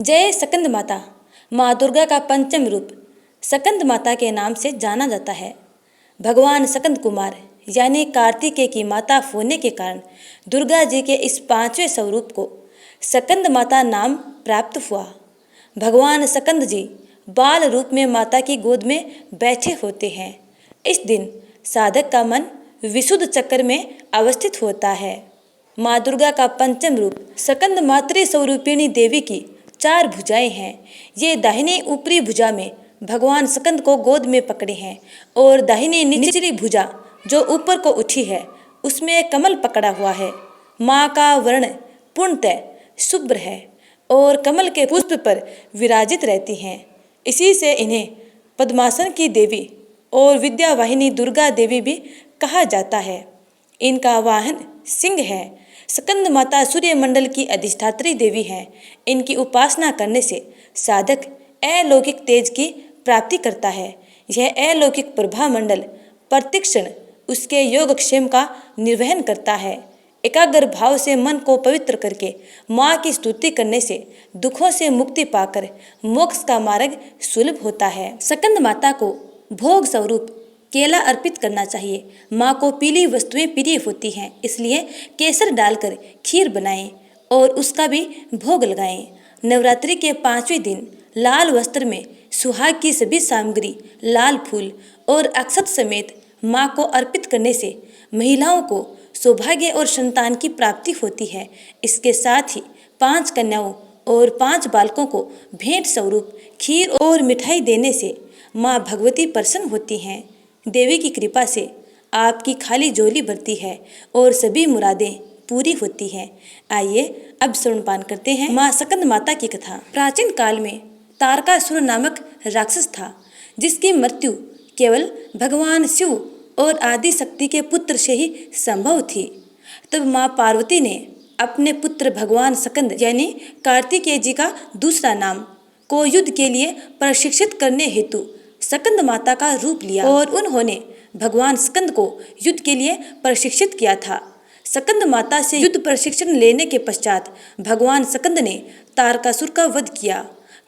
जय सकंद माता। माँ दुर्गा का पंचम रूप सकंद माता के नाम से जाना जाता है। भगवान सकंद कुमार यानी कार्तिकेय की माता होने के कारण दुर्गा जी के इस पांचवें स्वरूप को सकंद माता नाम प्राप्त हुआ। भगवान सकंद जी बाल रूप में माता की गोद में बैठे होते हैं। इस दिन साधक का मन विशुद्ध चक्र में अवस्थित होता है। माँ दुर्गा का पंचम रूप सकंद मातृ स्वरूपिणी देवी की 4 भुजाएं हैं। ये दाहिनी ऊपरी भुजा में भगवान सकंद को गोद में पकड़े हैं और दाहिनी निचली भुजा जो ऊपर को उठी है उसमें कमल पकड़ा हुआ है। माँ का वर्ण पूर्णतः शुभ्र है और कमल के पुष्प पर विराजित रहती हैं। इसी से इन्हें पद्मासन की देवी और विद्या वाहिनी दुर्गा देवी भी कहा जाता है। इनका वाहन सिंह है। सकंद माता सूर्य मंडल की अधिष्ठात्री देवी हैं। इनकी उपासना करने से साधक अलौकिक तेज की प्राप्ति करता है। यह अलौकिक प्रभा मंडल प्रतिक्षण उसके योगक्षेम का निर्वहन करता है। एकाग्र भाव से मन को पवित्र करके माँ की स्तुति करने से दुखों से मुक्ति पाकर मोक्ष का मार्ग सुलभ होता है। सकंद माता को भोग स्वरूप केला अर्पित करना चाहिए। माँ को पीली वस्तुएं प्रिय होती हैं, इसलिए केसर डालकर खीर बनाएं और उसका भी भोग लगाएं। नवरात्रि के 5वें दिन लाल वस्त्र में सुहाग की सभी सामग्री, लाल फूल और अक्षत समेत माँ को अर्पित करने से महिलाओं को सौभाग्य और संतान की प्राप्ति होती है। इसके साथ ही 5 कन्याओं और 5 बालकों को भेंट स्वरूप खीर और मिठाई देने से माँ भगवती प्रसन्न होती हैं। देवी की कृपा से आपकी खाली झोली भरती है और सभी मुरादें पूरी होती हैं। आइए अब श्रवणपान करते हैं माँ सकंद माता की कथा। प्राचीन काल में तारकासुर नामक राक्षस था, जिसकी मृत्यु केवल भगवान शिव और आदि शक्ति के पुत्र से ही संभव थी। तब माँ पार्वती ने अपने पुत्र भगवान सकंद यानी कार्तिकेय जी का दूसरा नाम को युद्ध के लिए प्रशिक्षित करने हेतु सकंद माता का रूप लिया और उन्होंने भगवान सकंद को युद्ध के लिए प्रशिक्षित किया था। सकंद माता से युद्ध प्रशिक्षण लेने के पश्चात भगवान सकंद ने तारकासुर का वध किया।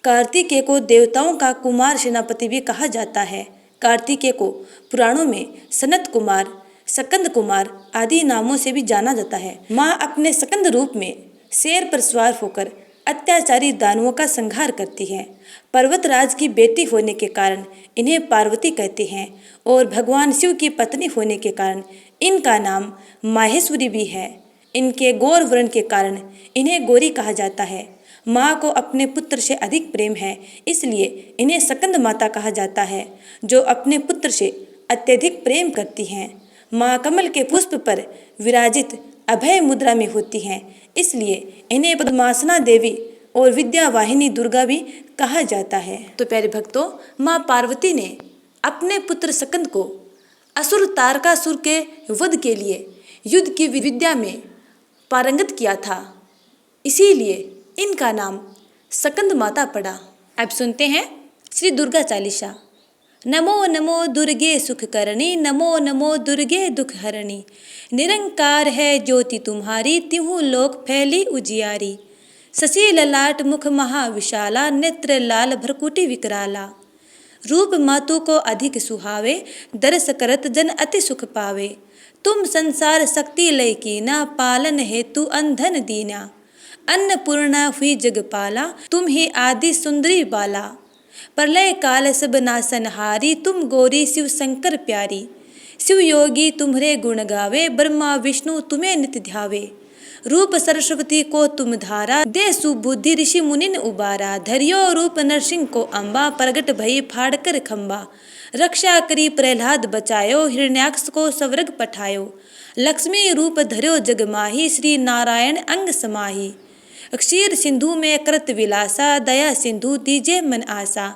कार्तिकेय को देवताओं का कुमार सेनापति भी कहा जाता है। कार्तिकेय को पुराणों में सनत कुमार, सकंद कुमार आदि नामों से भी जाना जाता है। माँ अपने सकंद रूप में शेर पर सवार होकर अत्याचारी दानवों का संहार करती है। पर्वतराज की बेटी होने के कारण इन्हें पार्वती कहते हैं और भगवान शिव की पत्नी होने के कारण इनका नाम माहेश्वरी भी है। इनके गौर वर्ण के कारण इन्हें गौरी कहा जाता है। माँ को अपने पुत्र से अधिक प्रेम है, इसलिए इन्हें सकंद माता कहा जाता है, जो अपने पुत्र से अत्यधिक प्रेम करती हैं। माँ कमल के पुष्प पर विराजित अभय मुद्रा में होती हैं, इसलिए इन्हें पद्मासना देवी और विद्या वाहिनी दुर्गा भी कहा जाता है। तो प्यारे भक्तों, माँ पार्वती ने अपने पुत्र सकंद को असुर तारकासुर के वध के लिए युद्ध की विद्या में पारंगत किया था, इसीलिए इनका नाम सकंद माता पड़ा। अब सुनते हैं श्री दुर्गा चालीसा। नमो नमो दुर्गे सुख करणी, नमो नमो दुर्गे दुख हरणी। निरंकार है ज्योति तुम्हारी, तिहु लोक फैली उजियारी। शशि ललाट मुख महाविशाला, नेत्र लाल भ्रकुटी विकराला। रूप मातु को अधिक सुहावे, दर्श करत जन अति सुख पावे। तुम संसार शक्ति लय कीना, पालन हेतु अंधन दीना। अन्नपूर्णा हुई जगपाला, तुम ही आदि सुंदरी बाला। प्रलय काल सब नासनहारी, तुम गौरी शिव शंकर प्यारी। शिव योगी तुम्हारे गुण गावे, ब्रह्मा विष्णु तुम्हें नित्य ध्यावे। रूप सरस्वती को तुम धारा, दे सुबुद्धि ऋषि मुनिन उबारा। धरियो रूप नरसिंह को अम्बा, प्रगट भई फाड़ कर खम्बा। रक्षा करी प्रहलाद बचायो, हिरण्याक्ष को स्वर्ग पठायो। लक्ष्मी रूप धर्यो जग माही, श्री नारायण अंग समाही। क्षीर सिंधु में कृत विलासा, दया सिंधु दीजे मन आशा।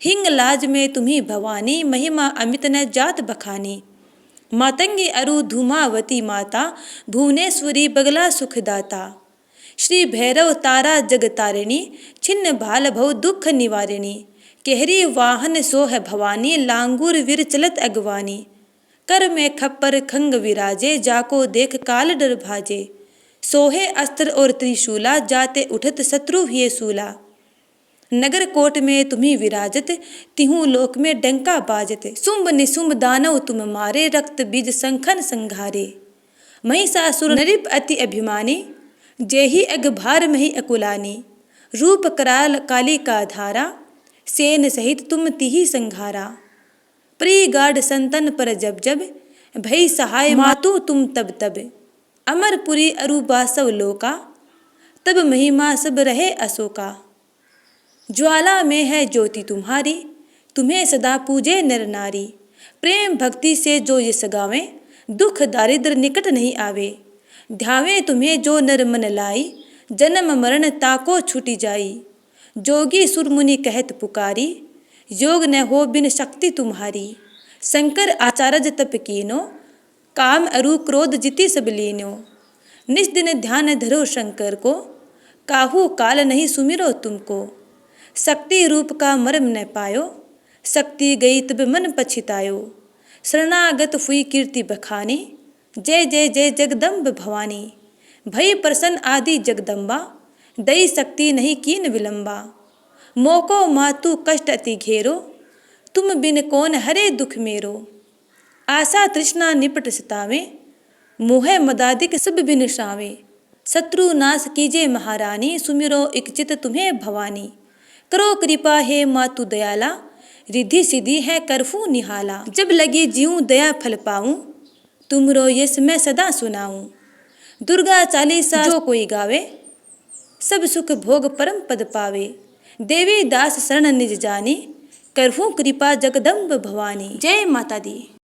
हिंग लाज में तुम्ही भवानी, महिमा अमित न जात बखानी। मातंगी अरु धूमावती माता, भुवनेश्वरी बगला सुखदाता। श्री भैरव तारा जगतारिणी, छिन्न भाल भव दुख निवारिणी। केहरी वाहन सोह भवानी, लांगूर वीर चलत अगवानी। कर में खप्पर खंग विराजे, जाको देख काल डर भाजे। सोहे अस्त्र और त्रिशूला, जाते उठत शत्रु हुए सूला। नगर कोट में तुम्ही विराजत, तिहु लोक में डंका बाजत। शुंभ निशुंभ दानव तुम मारे, रक्त बीज संखन संघारे। महिषासुर नृप अति अभिमानी, जेहि अग भार मही अकुलानी। रूप कराल काली का धारा, सेन सहित तुम तिहि संघारा। प्रिय गाढ़ संतन पर जब जब, भई सहाय मातु तुम तब तब। अमरपुरी अरुबा सब लोका, तब महिमा सब रहे अशोका। ज्वाला में है ज्योति तुम्हारी, तुम्हें सदा पूजे नर नारी। प्रेम भक्ति से जो यस गावे, दुख दारिद्र निकट नहीं आवे। ध्यावे तुम्हें जो नर मन लाई, जन्म मरण ताको छूटी जाई। जोगी सुर मुनि कहत पुकारी, योग न हो बिन शक्ति तुम्हारी। शंकर आचार्य तप कीनो, काम अरु क्रोध जिति सब लीनो। निज दिन ध्यान धरो शंकर को, काहू काल नहीं सुमिरो तुमको। शक्ति रूप का मर्म न पायो, शक्ति गई तब मन पछितायो। शरणागत हुई कीर्ति बखानी, जय जय जय जगदम्ब भवानी। भई प्रसन्न आदि जगदम्बा, दई शक्ति नहीं कीन विलंबा। मोको मातु कष्ट अति घेरो, तुम बिन कौन हरे दुख मेरो। आशा तृष्णा निपट सितावे, मोह मदादिक सब बिन सावे। शत्रु नाश कीजे महारानी, सुमिरो इकचित तुम्हें भवानी। करो कृपा हे मातु दयाला, रिद्धि सिद्धि है करफू निहाला। जब लगी जीऊँ दया फल पाऊँ, तुमरो यश मैं सदा सुनाऊँ। दुर्गा चालीसा जो कोई गावे, सब सुख भोग परम पद पावे। देवी दास शरण निज जानी, करहूँ कृपा जगदम्ब भवानी। जय माता दी।